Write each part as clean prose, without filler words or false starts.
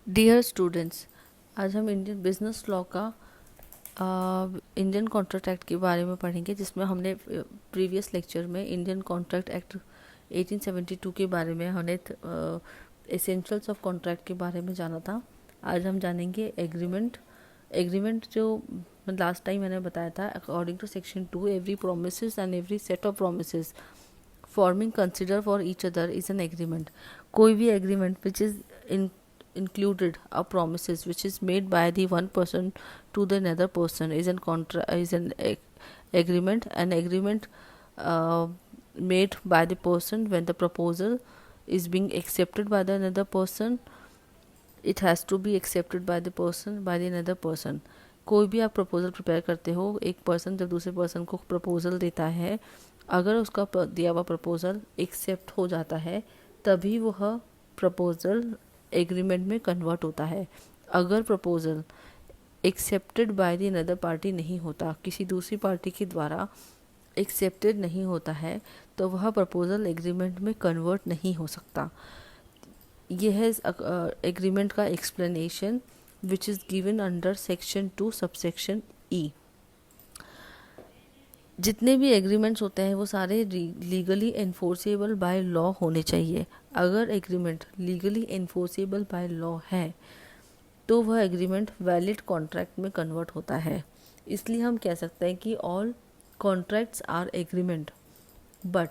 Dear students, आज हम Indian business law का इंडियन कॉन्ट्रैक्ट एक्ट के बारे में पढ़ेंगे, जिसमें हमने प्रीवियस लेक्चर में इंडियन कॉन्ट्रैक्ट एक्ट 1872 के बारे में हमने एसेंशियल्स ऑफ कॉन्ट्रैक्ट के बारे में जाना था। आज हम जानेंगे एग्रीमेंट। एग्रीमेंट जो लास्ट टाइम मैंने बताया था, according to section 2, every promises and every set of promises forming consider for each other is an agreement. कोई भी agreement which is included are promises which is made by the one person to the another person is an agreement. An agreement made by the person when the proposal is being accepted by the another person. It has to be accepted by the person by the another person. कोई भी आप proposal prepare करते हो, एक person जब दूसरे person को proposal देता है, अगर उसका दिया हुआ प्रपोजल एक्सेप्ट हो जाता है तभी वह प्रपोजल एग्रीमेंट में कन्वर्ट होता है। अगर proposal accepted by the another party नहीं होता, किसी दूसरी पार्टी के द्वारा एक्सेप्टेड नहीं होता है, तो वह प्रपोजल एग्रीमेंट में कन्वर्ट नहीं हो सकता। यह है एग्रीमेंट का explanation which is given under section 2 subsection E. जितने भी एग्रीमेंट्स होते हैं वो सारे लीगली एनफोर्सेबल बाय लॉ होने चाहिए। अगर agreement legally enforceable by law है तो वह एग्रीमेंट वैलिड कॉन्ट्रैक्ट में कन्वर्ट होता है। इसलिए हम कह सकते हैं कि all contracts are agreement, but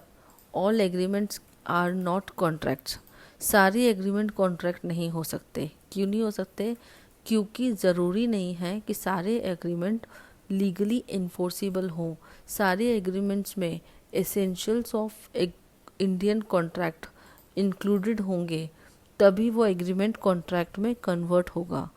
all agreements are not contracts. सारे एग्रीमेंट कॉन्ट्रैक्ट नहीं हो सकते। क्यों नहीं हो सकते? क्योंकि ज़रूरी नहीं है कि सारे एग्रीमेंट लीगली इन्फोर्सिबल हो। सारे एग्रीमेंट्स में essentials of Indian contract included होंगे, तभी वो एग्रीमेंट कॉन्ट्रैक्ट में कन्वर्ट होगा।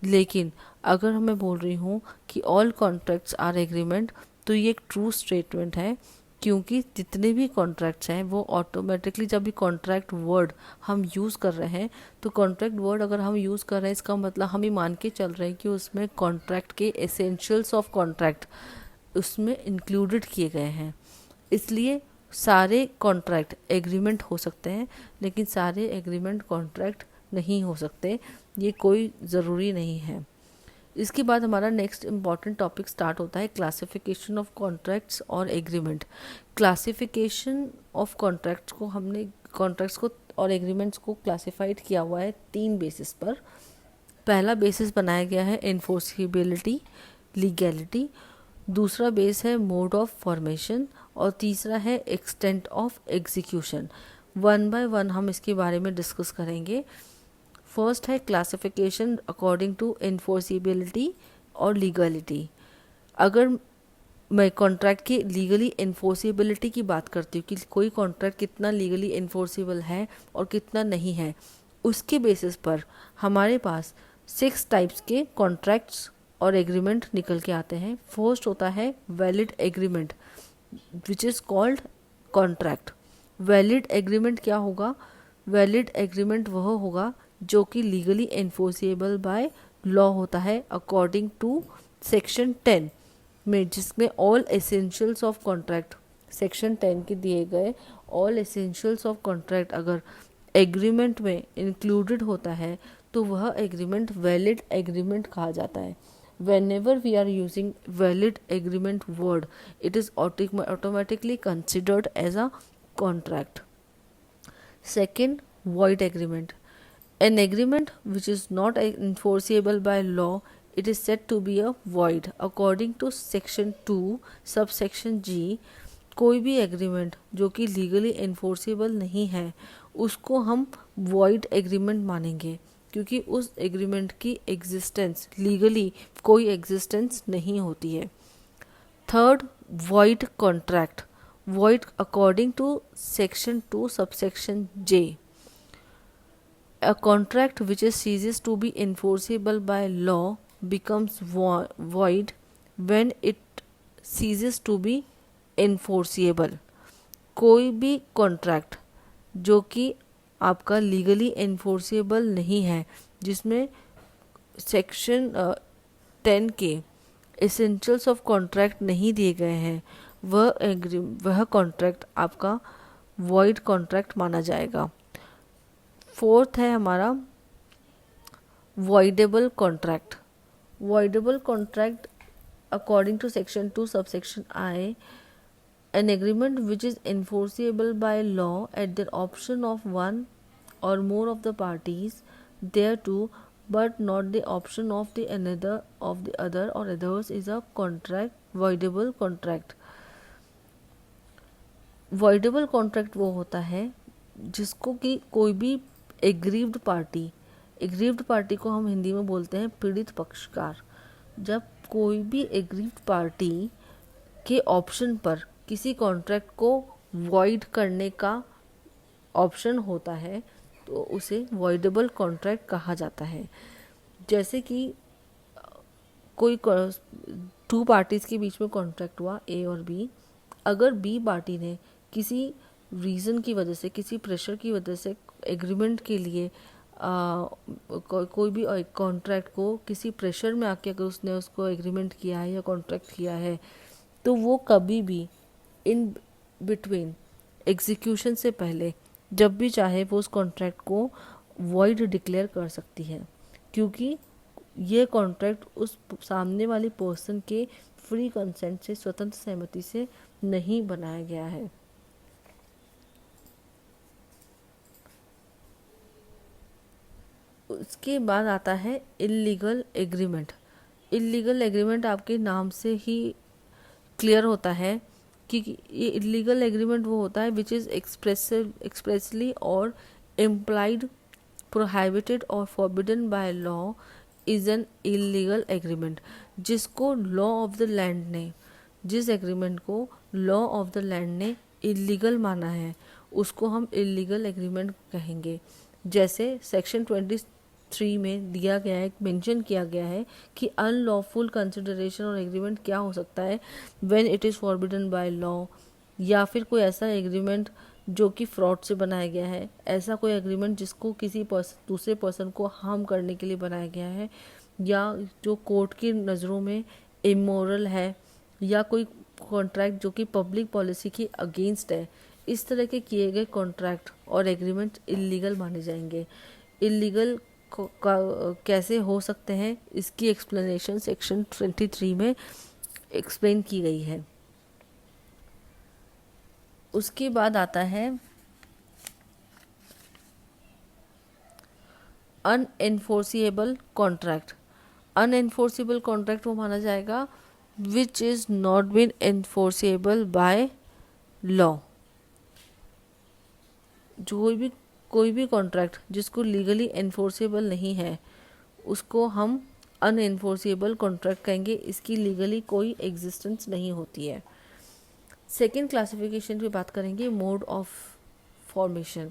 लेकिन अगर मैं बोल रही हूँ कि ऑल कॉन्ट्रैक्ट्स आर एग्रीमेंट, तो ये एक ट्रू स्टेटमेंट है, क्योंकि जितने भी कॉन्ट्रैक्ट्स हैं वो ऑटोमेटिकली, जब भी कॉन्ट्रैक्ट वर्ड हम यूज़ कर रहे हैं, तो कॉन्ट्रैक्ट वर्ड अगर हम यूज़ कर रहे हैं, इसका मतलब हम ये मान के चल रहे हैं कि उसमें कॉन्ट्रैक्ट के एसेंशियल्स ऑफ कॉन्ट्रैक्ट उसमें इंक्लूडेड किए गए हैं। इसलिए सारे कॉन्ट्रैक्ट एग्रीमेंट हो सकते हैं, लेकिन सारे एग्रीमेंट कॉन्ट्रैक्ट नहीं हो सकते। ये कोई ज़रूरी नहीं है। इसके बाद हमारा नेक्स्ट इम्पॉर्टेंट टॉपिक स्टार्ट होता है, क्लासिफिकेशन ऑफ कॉन्ट्रैक्ट्स और एग्रीमेंट। क्लासिफिकेशन ऑफ कॉन्ट्रैक्ट्स को हमने कॉन्ट्रैक्ट्स को और एग्रीमेंट्स को क्लासिफाइड किया हुआ है 3 बेसिस पर। पहला बेसिस बनाया गया है इन्फोर्सिबिलिटी, लीगैलिटी। दूसरा बेस है मोड ऑफ फॉर्मेशन, और तीसरा है extent of execution. One by one हम इसके बारे में डिस्कस करेंगे। फर्स्ट है क्लासिफिकेशन अकॉर्डिंग टू इन्फोर्सिबिलिटी और लीगलिटी। अगर मैं कॉन्ट्रैक्ट की लीगली इन्फोर्सिबिलिटी की बात करती हूँ कि कोई कॉन्ट्रैक्ट कितना लीगली इन्फोर्सिबल है और कितना नहीं है, उसके बेसिस पर हमारे पास 6 टाइप्स के कॉन्ट्रैक्ट्स और एग्रीमेंट निकल के आते हैं। फर्स्ट होता है valid agreement which is called contract. Valid agreement क्या होगा? वैलिड एग्रीमेंट वह होगा जो कि लीगली एनफोर्सेबल बाय लॉ होता है अकॉर्डिंग टू सेक्शन 10 में, जिसमें all essentials of contract, section 10 के दिए गए ऑल एसेंशियल्स ऑफ कॉन्ट्रैक्ट अगर एग्रीमेंट में इंक्लूडेड होता है तो वह एग्रीमेंट वैलिड एग्रीमेंट कहा जाता है। whenever we are using valid agreement word, it is automatically considered as a contract. Second, void agreement. An agreement which is not enforceable by law, it is said to be a void. According to section 2 subsection G, कोई भी agreement जो कि legally enforceable नहीं है उसको हम void agreement मानेंगे, क्योंकि उस एग्रीमेंट की एग्जिस्टेंस लीगली कोई एग्जिस्टेंस नहीं होती है। Third, void contract. Void according to section 2 subsection J, a contract which is ceases to be enforceable by law becomes void when it ceases to be enforceable. कोई भी contract जो कि आपका legally enforceable नहीं है, जिसमें सेक्शन 10 के essentials of contract नहीं दिए गए हैं, वह कॉन्ट्रैक्ट आपका वॉइड कॉन्ट्रैक्ट माना जाएगा। फोर्थ है हमारा voidable contract. Voidable contract, according to section 2 subsection I, an agreement which is enforceable by law at the option of one or more of the parties thereto, but not the option of the another of the other or others, is a contract, voidable contract. Voidable contract वो होता है जिसको कि कोई भी aggrieved party को हम हिंदी में बोलते हैं पीड़ित पक्षकार। जब कोई भी एग्रीव्ड पार्टी के ऑप्शन पर किसी कॉन्ट्रैक्ट को वॉइड करने का ऑप्शन होता है तो उसे वॉइडेबल कॉन्ट्रैक्ट कहा जाता है। जैसे कि कोई टू पार्टीज़ के बीच में कॉन्ट्रैक्ट हुआ ए और बी, अगर बी पार्टी ने किसी रीज़न की वजह से, किसी प्रेशर की वजह से एग्रीमेंट के लिए कोई भी कॉन्ट्रैक्ट को किसी प्रेशर में आके अगर उसने उसको एग्रीमेंट किया है या कॉन्ट्रैक्ट किया है, तो वो कभी भी इन बिटवीन एग्जीक्यूशन से पहले जब भी चाहे वो उस कॉन्ट्रैक्ट को वॉइड डिक्लेयर कर सकती है, क्योंकि ये कॉन्ट्रैक्ट उस सामने वाली पर्सन के फ्री कंसेंट से, स्वतंत्र सहमति से नहीं बनाया गया है। उसके बाद आता है इल्लीगल एग्रीमेंट। इल्लीगल एग्रीमेंट आपके नाम से ही क्लियर होता है कि ये इल्लीगल एग्रीमेंट वो होता है विच इज़ एक्सप्रेसली और इम्प्लाइड, प्रोहिबिटेड और forbidden by law is an illegal agreement. जिसको लॉ ऑफ द लैंड ने, जिस एग्रीमेंट को लॉ ऑफ द लैंड ने इल्लीगल माना है उसको हम इल्लीगल एग्रीमेंट कहेंगे। जैसे सेक्शन 23 में दिया गया है, मेंशन किया गया है कि अनलॉफुल कंसिडरेशन और एग्रीमेंट क्या हो सकता है when it is forbidden by law, या फिर कोई ऐसा एग्रीमेंट जो कि फ्रॉड से बनाया गया है, ऐसा कोई एग्रीमेंट जिसको किसी दूसरे पर्सन को हार्म करने के लिए बनाया गया है, या जो कोर्ट की नज़रों में इमोरल है, या कोई कॉन्ट्रैक्ट जो कि पब्लिक पॉलिसी की अगेंस्ट है। इस तरह के किए गए कॉन्ट्रैक्ट और एग्रीमेंट इल्लीगल माने जाएंगे। इल्लीगल कैसे हो सकते हैं इसकी एक्सप्लेनेशन सेक्शन 23 में एक्सप्लेन की गई है। उसके बाद आता है अनएनफोर्सिएबल कॉन्ट्रैक्ट। अनएनफोर्सिबल कॉन्ट्रैक्ट वो माना जाएगा which is not been enforceable by law. जो कोई भी कॉन्ट्रैक्ट जिसको लीगली एनफोर्सेबल नहीं है उसको हम अनएनफोर्सेबल कॉन्ट्रैक्ट कहेंगे। इसकी लीगली कोई एग्जिस्टेंस नहीं होती है। सेकेंड क्लासिफिकेशन पे बात करेंगे mode of formation.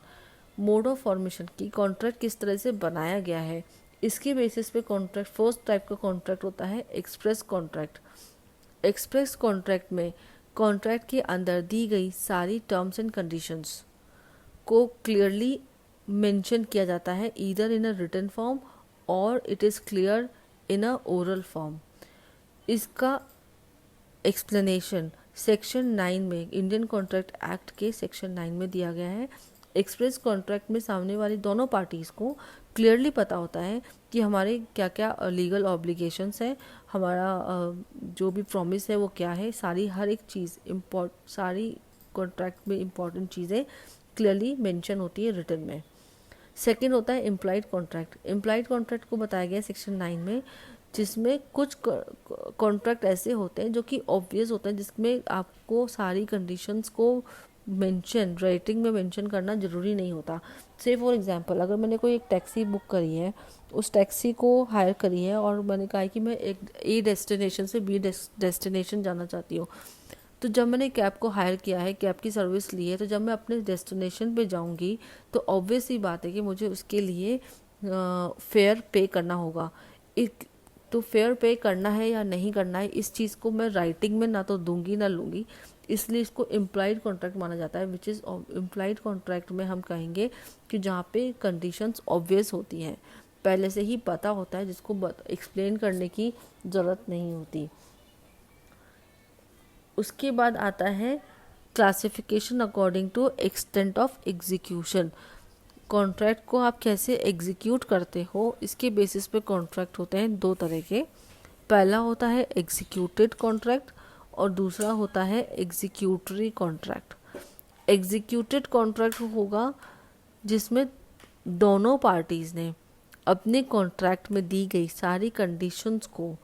Mode of formation की कॉन्ट्रैक्ट किस तरह से बनाया गया है, इसके बेसिस पे कॉन्ट्रैक्ट, फर्स्ट टाइप का कॉन्ट्रैक्ट होता है एक्सप्रेस कॉन्ट्रैक्ट। एक्सप्रेस कॉन्ट्रैक्ट में कॉन्ट्रैक्ट के अंदर दी गई सारी टर्म्स एंड कंडीशंस को क्लियरली मेंशन किया जाता है, either in a written form or it is clear in a oral form. इसका एक्सप्लेनेशन सेक्शन 9 में, इंडियन कॉन्ट्रैक्ट एक्ट के सेक्शन 9 में दिया गया है। एक्सप्रेस कॉन्ट्रैक्ट में सामने वाली दोनों पार्टीज़ को क्लियरली पता होता है कि हमारे क्या क्या लीगल ऑब्लिगेशंस हैं, हमारा जो भी प्रॉमिस है वो क्या है, सारी हर एक चीज़ सारी कॉन्ट्रैक्ट में इम्पॉर्टेंट चीज़ें क्लियरली मेंशन होती है रिटन में। सेकंड होता है इम्प्लाइड कॉन्ट्रैक्ट। इम्प्लाइड कॉन्ट्रैक्ट को बताया गया है सेक्शन 9 में, जिसमें कुछ कॉन्ट्रैक्ट ऐसे होते हैं जो कि ऑब्वियस होते हैं, जिसमें आपको सारी कंडीशंस को मेंशन, राइटिंग में मेंशन करना ज़रूरी नहीं होता। से फॉर एग्जांपल, अगर मैंने कोई एक टैक्सी बुक करी है, उस टैक्सी को हायर करी है और मैंने कहा कि मैं एक ए डेस्टिनेशन से बी डेस्टिनेशन जाना चाहती हूँ, तो जब मैंने कैब को हायर किया है, कैब की सर्विस ली है, तो जब मैं अपने डेस्टिनेशन पे जाऊंगी तो ऑब्वियस ही बात है कि मुझे उसके लिए फेयर पे करना होगा। तो फेयर पे करना है या नहीं करना है, इस चीज़ को मैं राइटिंग में ना तो दूंगी ना लूँगी, इसलिए इसको इम्प्लाइड कॉन्ट्रैक्ट माना जाता है। विच इज़ इम्प्लाइड कॉन्ट्रैक्ट में हम कहेंगे कि जहाँ पे कंडीशंस ऑब्वियस होती हैं, पहले से ही पता होता है, जिसको एक्सप्लेन करने की ज़रूरत नहीं होती। उसके बाद आता है classification according to extent of execution. Contract को आप कैसे एग्जीक्यूट करते हो, इसके बेसिस पे कॉन्ट्रैक्ट होते हैं दो तरह के। पहला होता है एग्जीक्यूटेड कॉन्ट्रैक्ट और दूसरा होता है एग्जीक्यूटरी कॉन्ट्रैक्ट। एग्जीक्यूटेड कॉन्ट्रैक्ट होगा जिसमें दोनों पार्टीज़ ने अपने कॉन्ट्रैक्ट में दी गई सारी कंडीशंस को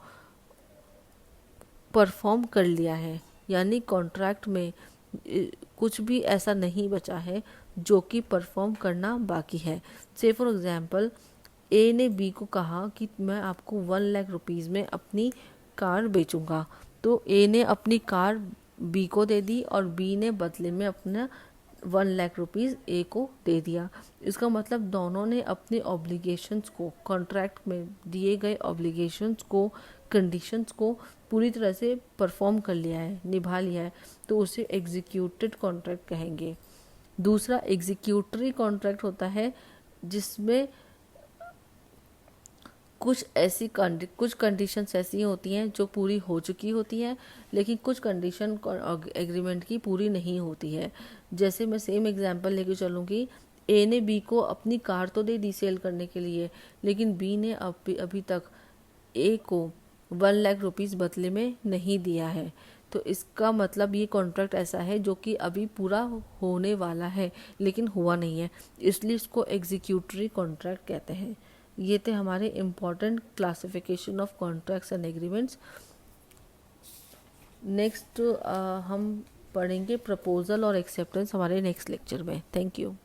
परफॉर्म कर लिया है, यानी कॉन्ट्रैक्ट में कुछ भी ऐसा नहीं बचा है जो कि परफॉर्म करना बाकी है। से फॉर एग्जांपल ए ने बी को कहा कि मैं आपको 1,00,000 रुपीज़ में अपनी कार बेचूंगा, तो ए ने अपनी कार बी को दे दी और बी ने बदले में अपना 1,00,000 रुपीज़ ए को दे दिया। इसका मतलब दोनों ने अपने ऑब्लिगेशंस को, कॉन्ट्रैक्ट में दिए गए ऑब्लिगेशंस को, कंडीशंस को पूरी तरह से परफॉर्म कर लिया है, निभा लिया है, तो उसे एग्जीक्यूटेड कॉन्ट्रैक्ट कहेंगे। दूसरा एग्जीक्यूटरी कॉन्ट्रैक्ट होता है जिसमें कुछ कंडीशंस ऐसी होती हैं जो पूरी हो चुकी होती हैं, लेकिन कुछ कंडीशन एग्रीमेंट की पूरी नहीं होती है। जैसे मैं सेम एग्जांपल लेके चलूँगी, ए ने बी को अपनी कार तो दे दी सेल करने के लिए, लेकिन बी ने अभी तक ए को 1,00,000 रुपीज़ बदले में नहीं दिया है। तो इसका मतलब ये कॉन्ट्रैक्ट ऐसा है जो कि अभी पूरा होने वाला है लेकिन हुआ नहीं है, इसलिए इसको एग्जीक्यूटरी कॉन्ट्रैक्ट कहते हैं। ये थे हमारे important classification of contracts and agreements. Next हम पढ़ेंगे प्रपोजल और एक्सेप्टेंस हमारे नेक्स्ट लेक्चर में। Thank you.